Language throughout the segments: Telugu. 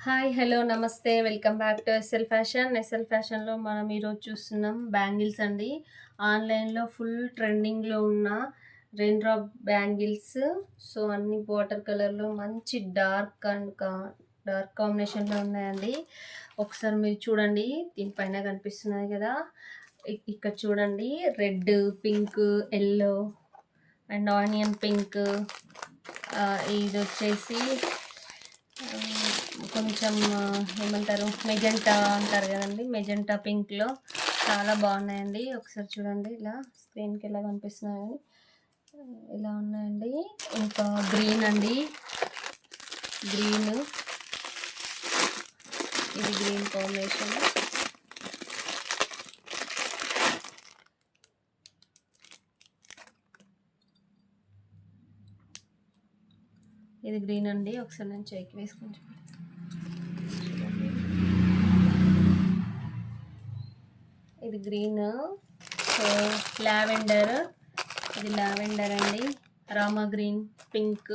హాయ్ హలో నమస్తే welcome back to SL fashion. SL ఫ్యాషన్లో మనం ఈరోజు చూస్తున్నాం బ్యాంగిల్స్ అండి. ఆన్లైన్లో ఫుల్ ట్రెండింగ్లో ఉన్న రెయిన్ డ్రాప్ బ్యాంగిల్స్. సో అన్ని వాటర్ కలర్లో మంచి డార్క్ కాంబినేషన్లో ఉన్నాయండి. ఒకసారి మీరు చూడండి, దీనిపైన కనిపిస్తున్నాయి కదా, ఇక్కడ చూడండి, red, pink, yellow and onion pink, ఇది వచ్చేసి కొంచెం ఏమంటారు, మెజెంటా అంటారు కదండి, మెజెంటా పింక్లో చాలా బాగున్నాయండి. ఒకసారి చూడండి, ఇలా స్క్రీన్కి ఎలా కనిపిస్తున్నాయని ఇలా ఉన్నాయండి. ఇంకా గ్రీన్ అండి, గ్రీన్, ఇది గ్రీన్ కాంబినేషన్. ఇది గ్రీన్ అండి. ఒకసారి నేను చెక్ వేసుకొని ఇది గ్రీన్. సో లావెండర్, ఇది లావెండర్ అండి. రామా గ్రీన్, పింక్,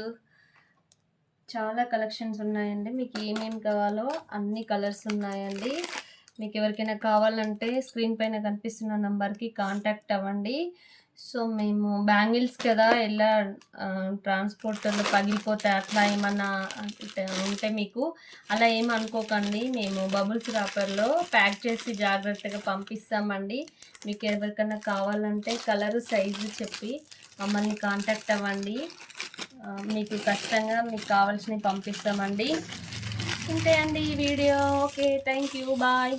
చాలా కలెక్షన్స్ ఉన్నాయండి. మీకు ఏమేమి కావాలో అన్ని కలర్స్ ఉన్నాయండి. మీకు ఎవరికైనా కావాలంటే స్క్రీన్ పైన కనిపిస్తున్న నంబర్కి కాంటాక్ట్ అవ్వండి. సో మేము బ్యాంగిల్స్ కదా, ఎలా ట్రాన్స్పోర్టర్లో పగిలిపోతే అట్లా ఏమన్నా ఉంటే మీకు అలా ఏమనుకోకండి. మేము బబుల్స్ రాపర్లో ప్యాక్ చేసి జాగ్రత్తగా పంపిస్తామండి. మీకు ఎవరికైనా కావాలంటే కలరు సైజు చెప్పి మమ్మల్ని కాంటాక్ట్ అవ్వండి. మీకు ఖచ్చితంగా మీకు కావాల్సినవి పంపిస్తామండి. ఇంతే అండి ఈ వీడియో. Okay, thank you, bye.